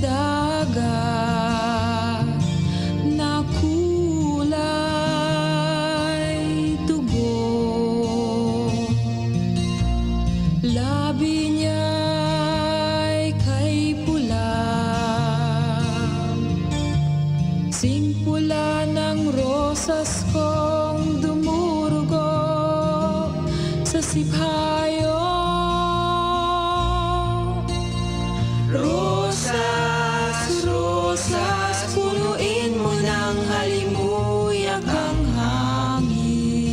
dagat na kulay dugo. Labi niya'y kay pula, singpula ng rosas kong dumurugo sa siphayo. Rosas, rosas, punuin mo ng halimuyak ang hangin.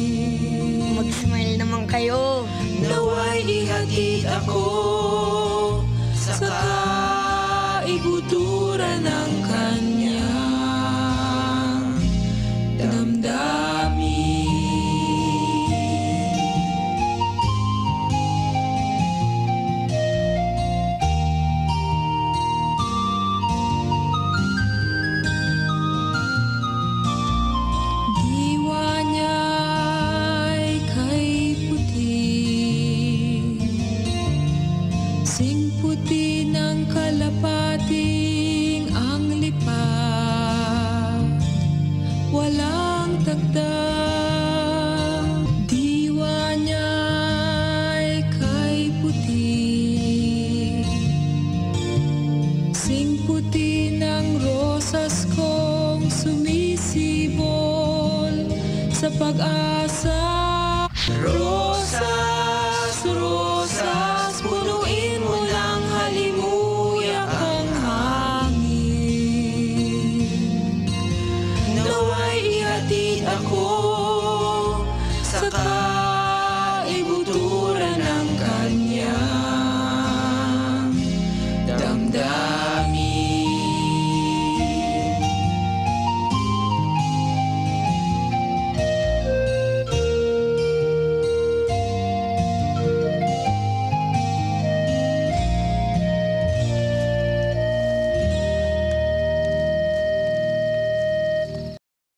Mag-smile naman kayo. Nawa'y ihatid ako sa kaiguturan ng kanyang damdamin. Diwa niya'y kay puti, sing puti ng kalapating ang lipat, walang takdang. Diwa niya'y kay puti, sing puti ng rosas kong sumisibol sa pag-asa. Rosas, rosas, punuin mo ng halimuyak ang hangin. Nawa'y ihatid ako sa